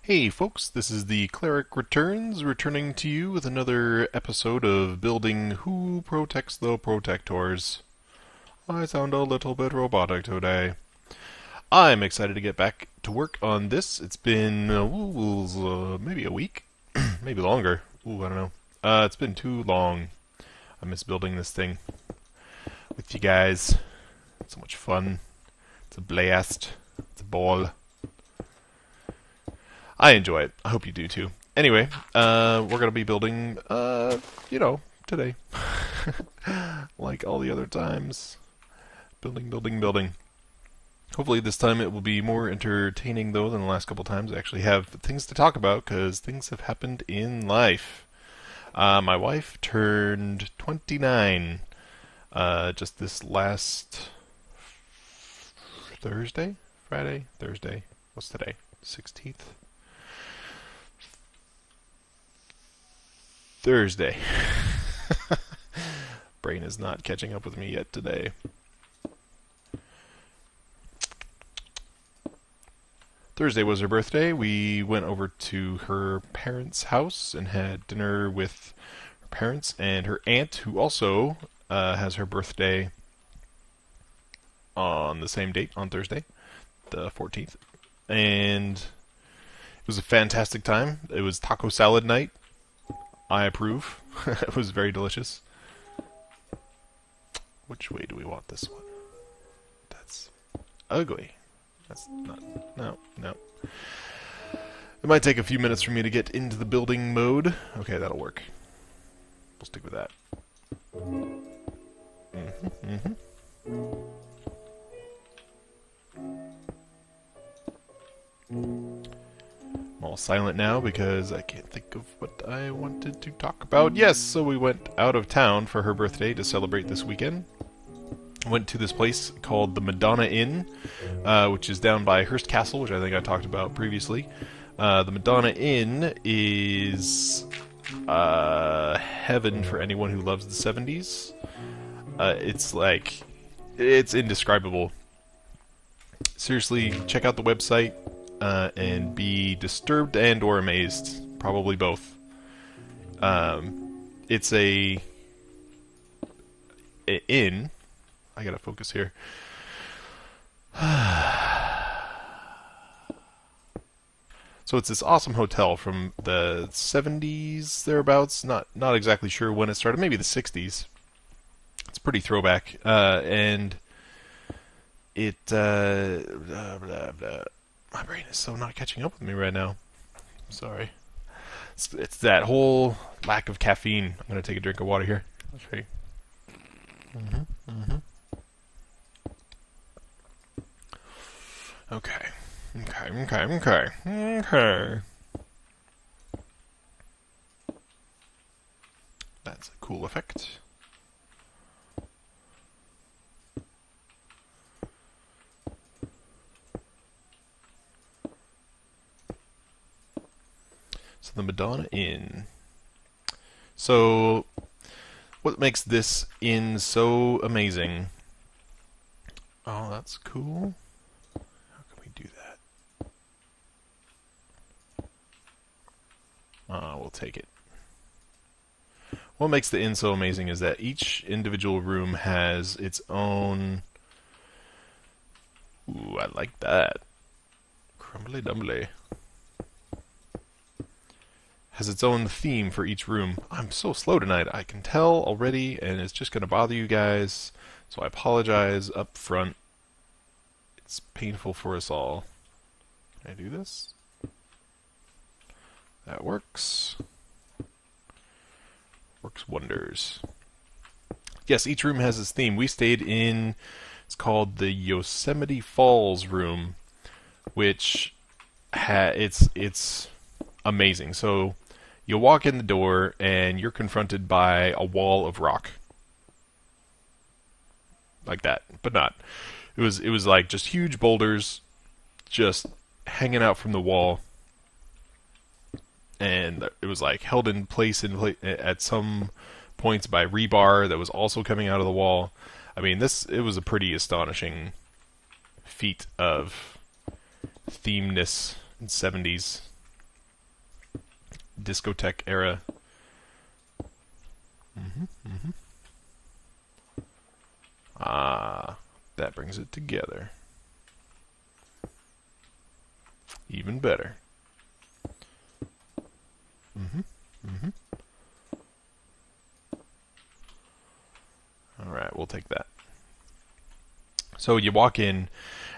Hey folks, this is the KlerikReturns returning to you with another episode of Building Who Protects the Protectors. I sound a little bit robotic today. I'm excited to get back to work on this. It's been maybe a week, maybe longer. I don't know. It's been too long. I miss building this thing with you guys. It's so much fun. It's a blast. It's a ball. I enjoy it. I hope you do too. Anyway, we're going to be building, today. Like all the other times. Building, building, building. Hopefully this time it will be more entertaining, though, than the last couple times. I actually have things to talk about, because things have happened in life. My wife turned 29 just this last Thursday? Friday? Thursday? What's today? 16th? Thursday. Brain is not catching up with me yet today. Thursday was her birthday. We went over to her parents' house and had dinner with her parents and her aunt, who also has her birthday on the same date, on Thursday, the 14th. And it was a fantastic time. It was taco salad night. I approve. It was very delicious. Which way do we want this one? That's ugly. That's not... No. It might take a few minutes for me to get into the building mode. Okay, that'll work. We'll stick with that. I'm all silent now because I can't think of what I wanted to talk about. Yes, so we went out of town for her birthday to celebrate this weekend. Went to this place called the Madonna Inn, which is down by Hearst Castle, which I think I talked about previously. The Madonna Inn is heaven for anyone who loves the 70s. It's indescribable. Seriously, check out the website. And be disturbed and or amazed. Probably both. It's a inn. I gotta focus here. So it's this awesome hotel from the 70s, thereabouts. Not exactly sure when it started. Maybe the 60s. It's pretty throwback. And it... blah, blah, blah. My brain is so not catching up with me right now. I'm sorry. It's that whole lack of caffeine. I'm going to take a drink of water here. Let's see. Okay. That's a cool effect. So the Madonna Inn. So what makes this inn so amazing? Oh, that's cool. How can we do that? We'll take it. What makes the inn so amazing is that each individual room has its own... Ooh, I like that. Crumbly dumbly. Has its own theme for each room. I'm so slow tonight, I can tell already, and it's just going to bother you guys, so I apologize up front. It's painful for us all. Can I do this? That works. Works wonders. Yes, each room has its theme. We stayed in, it's called the Yosemite Falls room, which it's amazing. So you walk in the door and you're confronted by a wall of rock. Like that, but not. It was like just huge boulders just hanging out from the wall. And it was like held in place at some points by rebar that was also coming out of the wall. I mean, it was a pretty astonishing feat of themeness in 70s. discotheque era. Mm-hmm. Ah, that brings it together. Even better. Alright, we'll take that. So you walk in,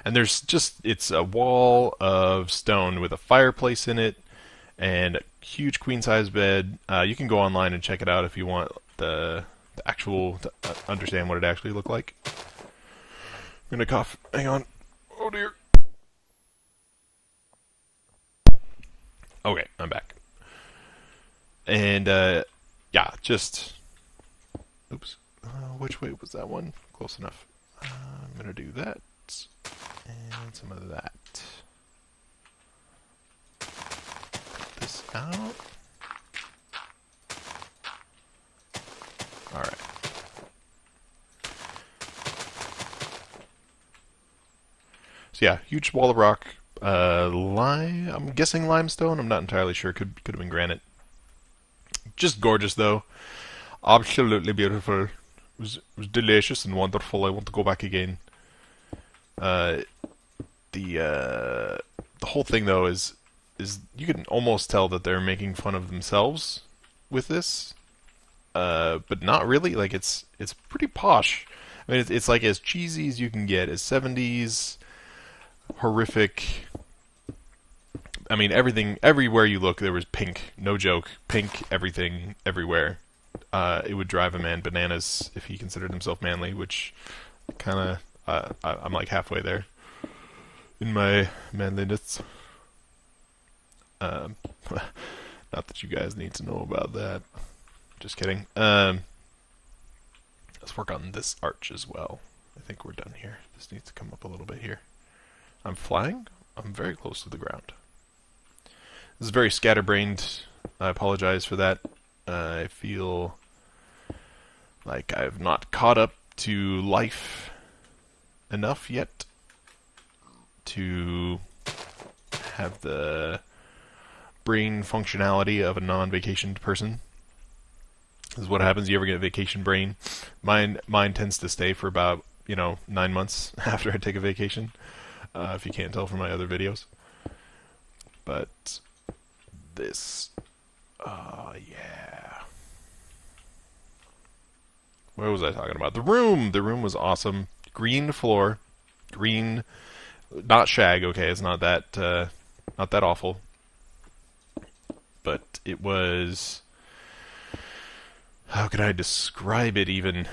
and it's a wall of stone with a fireplace in it, and a huge queen-size bed. You can go online and check it out if you want the actual, to understand what it actually looked like. I'm gonna cough. Hang on. Oh dear. Okay, I'm back. And, yeah, just... Oops. Which way was that one? Close enough. I'm gonna do that. And some of that. Cut this out. Alright. So yeah, huge wall of rock. I'm guessing limestone. I'm not entirely sure. Could have been granite. Just gorgeous, though. Absolutely beautiful. It was delicious and wonderful. I want to go back again. The whole thing, though, is you can almost tell that they're making fun of themselves with this, but not really. Like it's pretty posh. I mean, it's like as cheesy as you can get, as 70s, horrific. I mean, everything, everywhere you look, there was pink. No joke. Pink, everything, everywhere. It would drive a man bananas if he considered himself manly, which kind of, I'm like halfway there in my manliness. Not that you guys need to know about that. Just kidding. Let's work on this arch as well. I think we're done here. This needs to come up a little bit here. I'm flying. I'm very close to the ground. This is very scatterbrained. I apologize for that. I feel like I've not caught up to life enough yet to have the brain functionality of a non-vacationed person. This is what happens. You ever get a vacation brain? Mine tends to stay for about 9 months after I take a vacation. If you can't tell from my other videos, but this, yeah. What was I talking about? The room. The room was awesome. Green floor, green, not shag. Okay, it's not that awful, but it was. How could I describe it? Even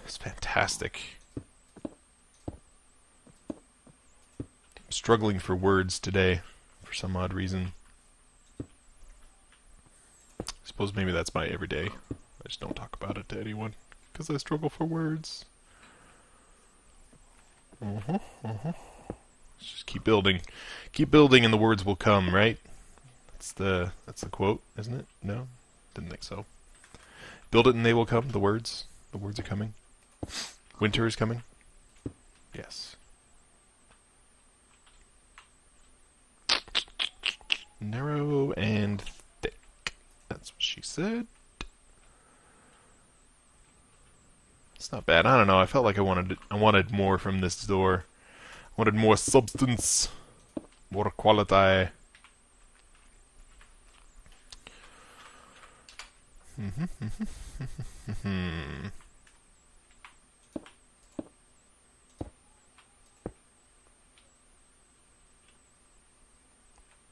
it's fantastic. I'm struggling for words today, for some odd reason. I suppose maybe that's my everyday. I just don't talk about it to anyone because I struggle for words. Let's just keep building, and the words will come. Right? That's the quote, isn't it? No, didn't think so. Build it and they will come. The words are coming. Winter is coming. Yes. Narrow and thick. That's what she said. It's not bad. I don't know. I felt like I wanted more from this door. I wanted more substance, more quality.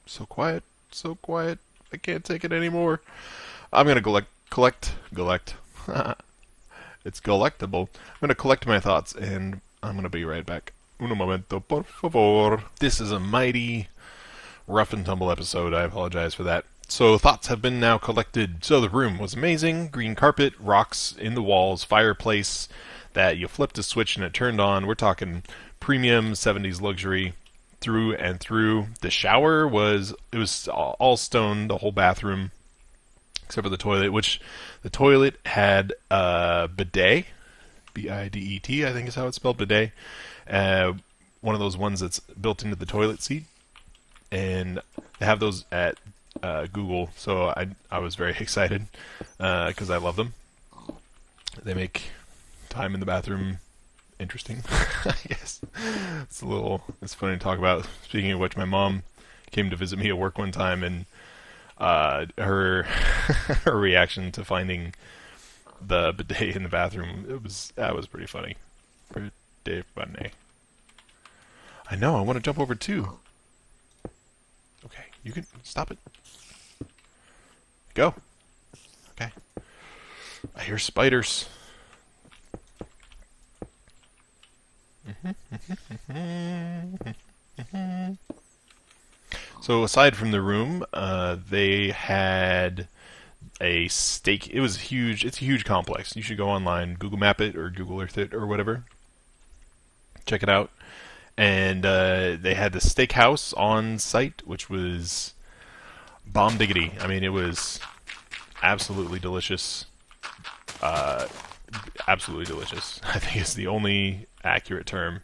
So quiet, so quiet. I can't take it anymore. I'm gonna collect. It's collectible. I'm gonna collect my thoughts, and I'm gonna be right back. Un momento, por favor. This is a mighty rough and tumble episode. I apologize for that. So thoughts have been now collected. So the room was amazing. Green carpet, rocks in the walls, fireplace that you flipped a switch and it turned on. We're talking premium 70s luxury through and through. The shower was all stone, the whole bathroom, except for the toilet, which the toilet had a bidet, B-I-D-E-T, I think is how it's spelled, bidet. One of those ones that's built into the toilet seat. And they have those at Google, so I was very excited because I love them. They make time in the bathroom interesting, I guess. It's funny to talk about. Speaking of which, my mom came to visit me at work one time, and her her reaction to finding the bidet in the bathroom, that was pretty funny. Pretty funny. I know, I want to jump over too. Okay, you can stop it. Go. Okay. I hear spiders. So aside from the room, they had a steak. It was huge. It's a huge complex. You should go online, Google Map it or Google Earth it or whatever. Check it out. And they had the steakhouse on site, which was bomb diggity. I mean, it was absolutely delicious. Absolutely delicious. I think it's the only accurate term.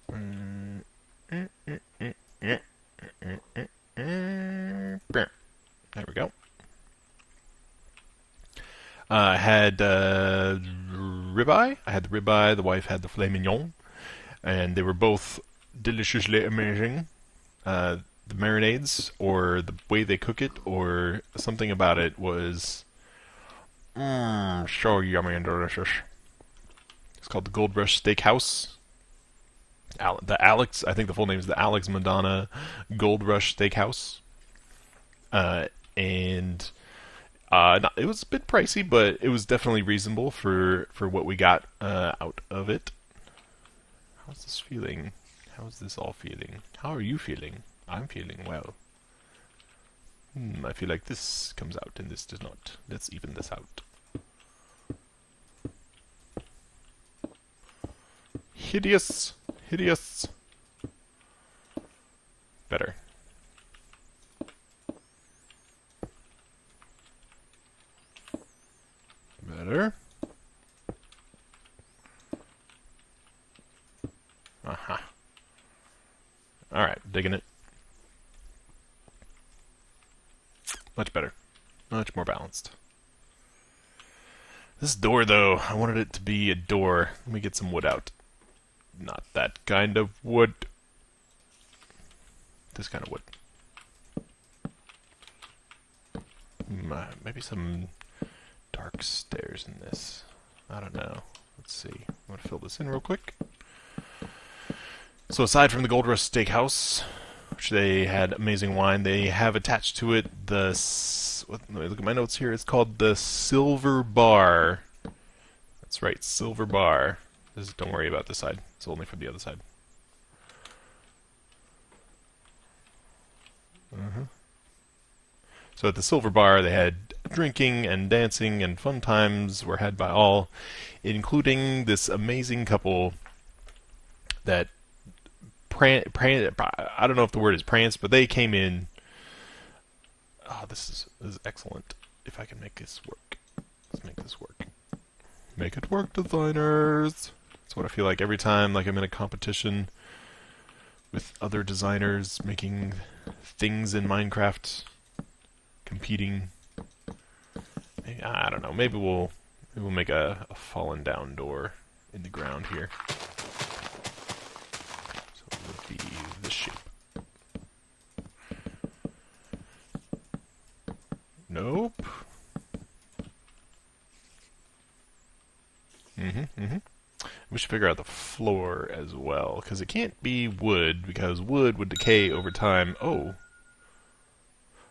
There we go. I had ribeye. I had the ribeye. The wife had the filet mignon, and they were both deliciously amazing. The marinades, or the way they cook it, or something about it was so yummy and delicious. It's called the Gold Rush Steakhouse. The Alex, I think the full name is the Alex Madonna Gold Rush Steakhouse. And it was a bit pricey, but it was definitely reasonable for what we got out of it. How's this feeling? How's this all feeling? How are you feeling? I'm feeling well. I feel like this comes out and this does not. Let's even this out. Hideous! Hideous! Better. Better. Aha. Alright, digging it. Much better. Much more balanced. This door, though, I wanted it to be a door. Let me get some wood out. Not that kind of wood. This kind of wood. Maybe some dark stairs in this. I don't know. Let's see. I'm going to fill this in real quick. So aside from the Gold Rush Steakhouse, which they had amazing wine, they have attached to it the... Let me look at my notes here. It's called the Silver Bar. That's right, Silver Bar. Don't worry about this side. It's only for the other side. So at the Silver Bar, they had drinking and dancing and fun times were had by all, including this amazing couple that I don't know if the word is pranced, but they came in. Oh, this is excellent. If I can make this work. Let's make this work. Make it work, designers! That's what I feel like every time, like I'm in a competition with other designers making things in Minecraft, competing. Maybe, I don't know. Maybe we'll make a fallen down door in the ground here. So it would be this shape. Nope. We should figure out the floor as well, because it can't be wood, because wood would decay over time. Oh,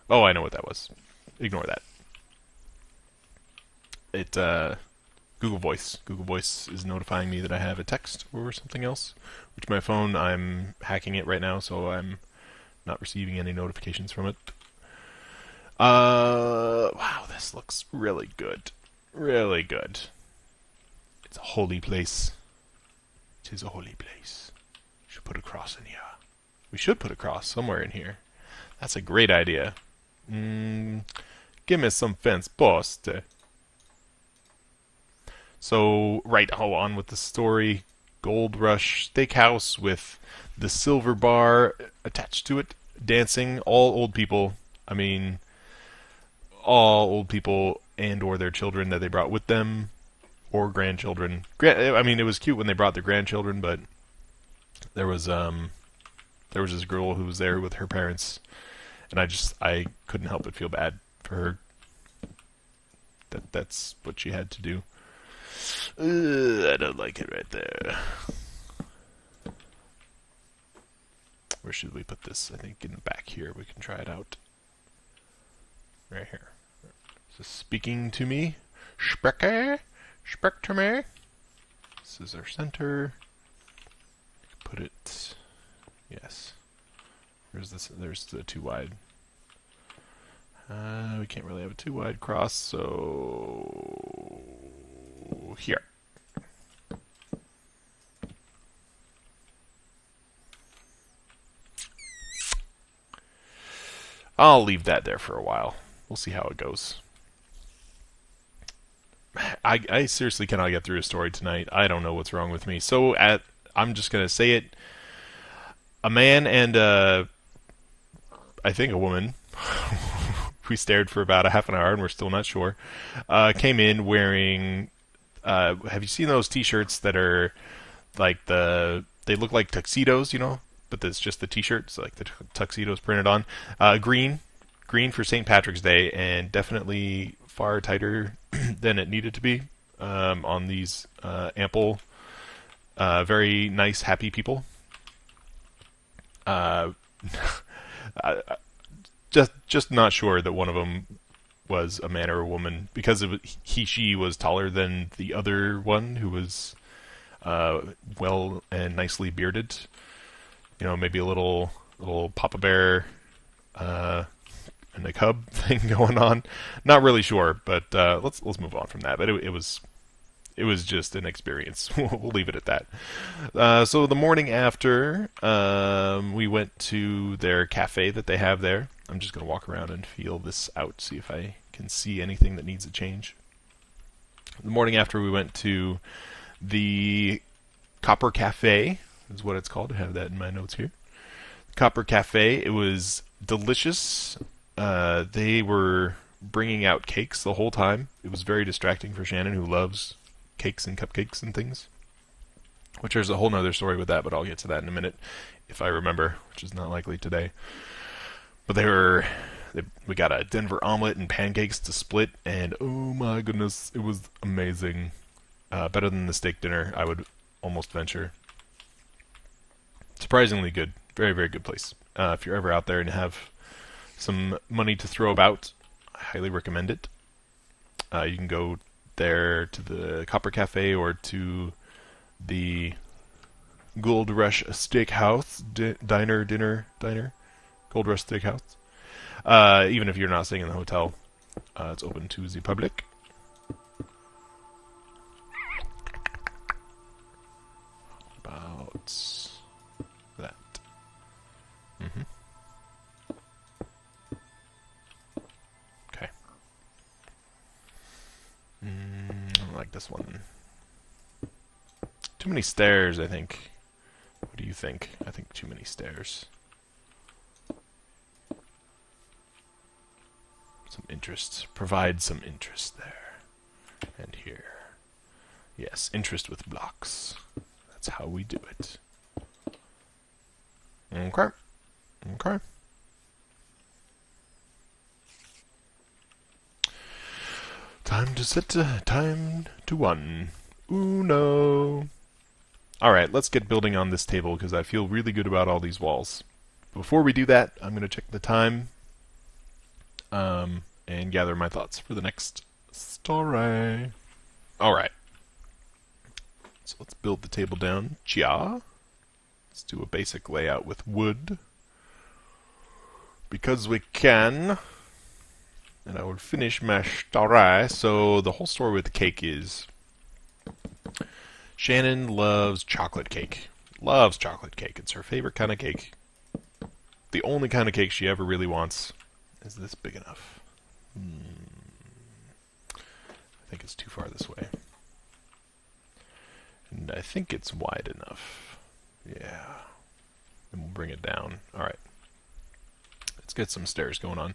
I know what that was. Ignore that. Google Voice. Google Voice is notifying me that I have a text or something else, which my phone, I'm hacking it right now, so I'm not receiving any notifications from it. Wow, this looks really good. Really good. It's a holy place. It is a holy place. We should put a cross in here. We should put a cross somewhere in here. That's a great idea. Give me some fence post. So, right, on with the story. Gold Rush Steakhouse with the Silver Bar attached to it. dancing, all old people. I mean, all old people and or their children that they brought with them, or grandchildren. I mean, it was cute when they brought their grandchildren, but there was this girl who was there with her parents, and I couldn't help but feel bad for her. That's what she had to do. I don't like it right there. Where should we put this? I think in the back here we can try it out. Right here. Is this speaking to me? Spreche? Sprech to me? This is our center. Put it... Yes. There's the too wide. We can't really have a too wide cross, so... Here. I'll leave that there for a while. We'll see how it goes. I seriously cannot get through a story tonight. I don't know what's wrong with me. So I'm just going to say it. A man and I think a woman, we stared for about a half an hour and we're still not sure, came in wearing, have you seen those t-shirts that are like they look like tuxedos, you know? But it's just the t-shirts, like the tuxedos printed on. Green for St. Patrick's Day, and definitely far tighter than it needed to be on these ample, very nice, happy people. Just not sure that one of them was a man or a woman, because she was taller than the other one, who was well and nicely bearded. You know, maybe a little Papa Bear and a cub thing going on. Not really sure, but let's move on from that. But it was just an experience. We'll leave it at that. So the morning after, we went to their cafe that they have there. I'm just going to walk around and feel this out, see if I can see anything that needs a change. The morning after, we went to the Copper Cafe, is what it's called. I have that in my notes here. Copper Cafe. It was delicious. They were bringing out cakes the whole time. It was very distracting for Shannon, who loves cakes and cupcakes and things. Which there's a whole nother story with that, but I'll get to that in a minute if I remember, which is not likely today. But we got a Denver omelet and pancakes to split, and oh my goodness, it was amazing. Better than the steak dinner, I would almost venture. Surprisingly good. Very, very good place. If you're ever out there and have some money to throw about, I highly recommend it. You can go there to the Copper Cafe or to the Gold Rush Steakhouse diner. Gold Rush Steakhouse. Even if you're not staying in the hotel, it's open to the public. About that. Okay. I like this one. Too many stairs, I think. What do you think? I think too many stairs. Some interest. Provide some interest there. And here. Yes, interest with blocks. That's how we do it. Okay. Okay. Time to set time to one. Uno. Alright, let's get building on this table because I feel really good about all these walls. Before we do that, I'm going to check the time and gather my thoughts for the next story. Alright. So let's build the table down. Chia. Let's do a basic layout with wood. Because we can. And I will finish my story. So the whole story with the cake is Shannon loves chocolate cake. Loves chocolate cake. It's her favorite kind of cake. The only kind of cake she ever really wants. Is this big enough? I think it's too far this way. And I think it's wide enough. Yeah. And we'll bring it down. Alright. get some stares going on.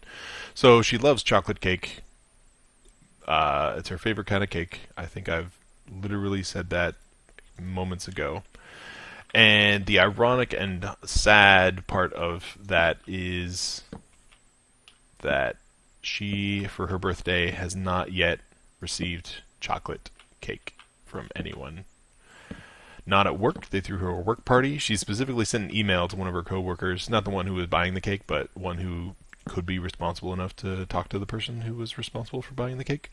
So she loves chocolate cake. It's her favorite kind of cake. I think I've literally said that moments ago. And the ironic and sad part of that is that she, for her birthday, has not yet received chocolate cake from anyone. Not at work. They threw her a work party. She specifically sent an email to one of her coworkers, not the one who was buying the cake, but one who could be responsible enough to talk to the person who was responsible for buying the cake,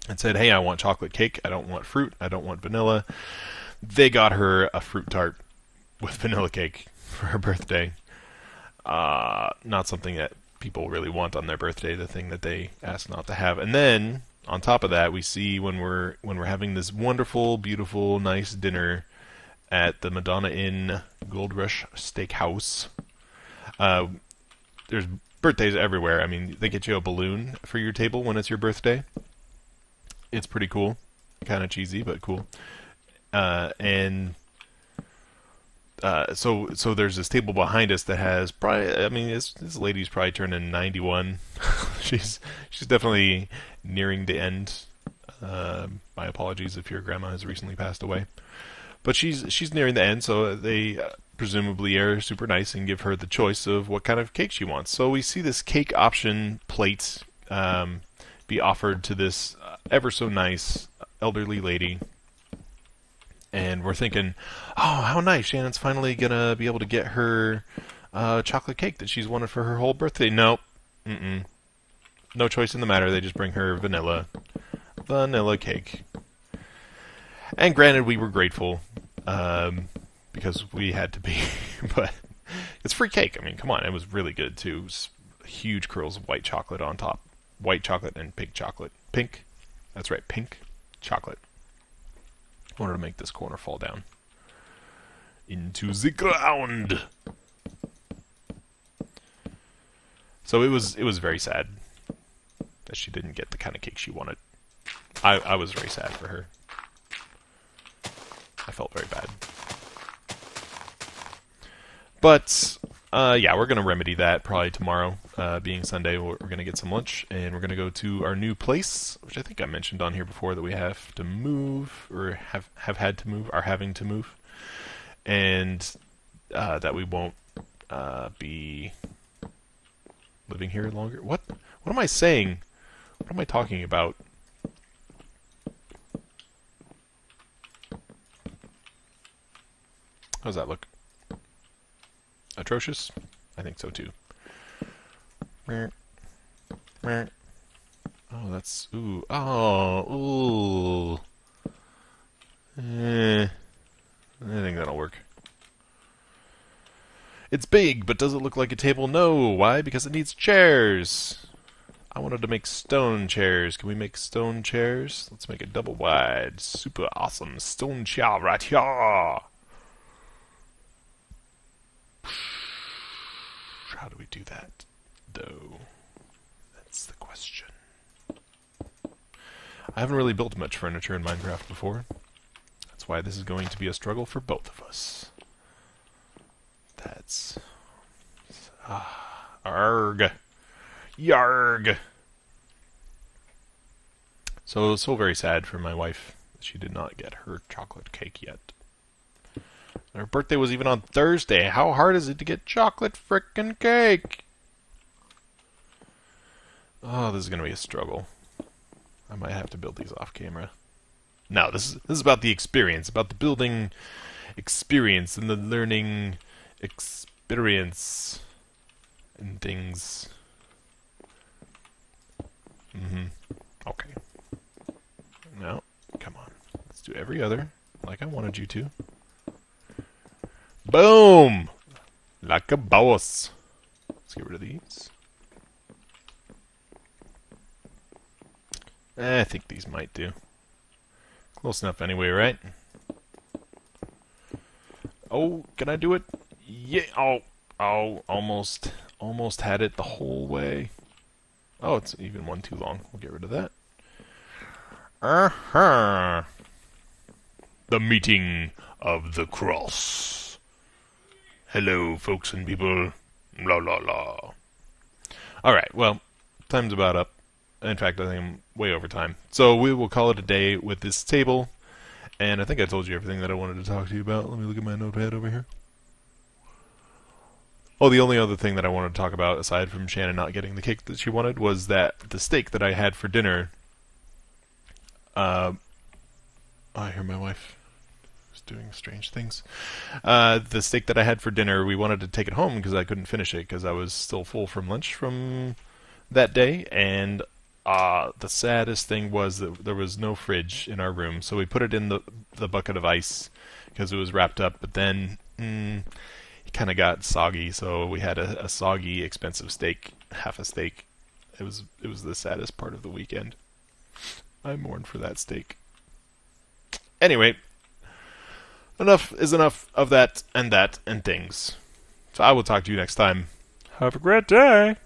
and said, hey, I want chocolate cake. I don't want fruit. I don't want vanilla. They got her a fruit tart with vanilla cake for her birthday. Not something that people really want on their birthday, the thing that they asked not to have. And then, on top of that, we see when we're having this wonderful, beautiful, nice dinner at the Madonna Inn Gold Rush Steakhouse. There's birthdays everywhere. I mean, they get you a balloon for your table when it's your birthday. It's pretty cool. Kind of cheesy, but cool. So there's this table behind us that has probably, I mean, this lady's probably turning 91. she's definitely nearing the end. My apologies if your grandma has recently passed away, but she's nearing the end. So they presumably are super nice and give her the choice of what kind of cake she wants. So we see this cake option plate be offered to this ever so nice elderly lady. And we're thinking, oh, how nice. Shannon's finally going to be able to get her chocolate cake that she's wanted for her whole birthday. Nope. No choice in the matter. They just bring her vanilla cake. And granted, we were grateful because we had to be. But it's free cake. I mean, come on. It was really good, too. It was huge curls of white chocolate on top. White chocolate and pink chocolate. Pink. That's right, pink chocolate. I wanted to make this corner fall down into the ground. So it was very sad that she didn't get the kind of cake she wanted. I was very sad for her. I felt very bad. But yeah, we're going to remedy that probably tomorrow, being Sunday. We're going to get some lunch, and we're going to go to our new place, which I think I mentioned on here before that we have to move, or have had to move, are having to move, and that we won't be living here longer. What am I saying? What am I talking about? How does that look? Atrocious? I think so too. Oh, that's... Ooh. Oh, ooh. I think that'll work. It's big, but does it look like a table? No. Why? Because it needs chairs. I wanted to make stone chairs. Can we make stone chairs? Let's make it double wide. Super awesome stone chair right here. How do we do that, though? That's the question. I haven't really built much furniture in Minecraft before. That's why this is going to be a struggle for both of us. That's... arg. Yarg. So very sad for my wife that she did not get her chocolate cake yet. Her birthday was even on Thursday. How hard is it to get chocolate frickin' cake? Oh, this is going to be a struggle. I might have to build these off camera. No, this is about the experience, about the building experience and the learning experience and things. Okay. Now, come on. Let's do every other like I wanted you to. Boom! Like a boss. Let's get rid of these. I think these might do. Close enough anyway, right? Oh, can I do it? Yeah. Oh, almost had it the whole way. Oh, it's even one too long. We'll get rid of that. The meeting of the cross. Hello, folks and people. La la la. Alright, well, time's about up. In fact, I think I'm way over time. So we will call it a day with this table. And I think I told you everything that I wanted to talk to you about. Let me look at my notepad over here. Oh, the only other thing that I wanted to talk about, aside from Shannon not getting the cake that she wanted, was that the steak that I had for dinner. I hear my wife is doing strange things. The steak that I had for dinner, we wanted to take it home because I couldn't finish it because I was still full from lunch from that day. And the saddest thing was that there was no fridge in our room, so we put it in the bucket of ice because it was wrapped up. But then it kind of got soggy, so we had a soggy, expensive steak, half a steak. It was the saddest part of the weekend. I mourned for that steak. Anyway, enough is enough of that and things. So I will talk to you next time. Have a great day!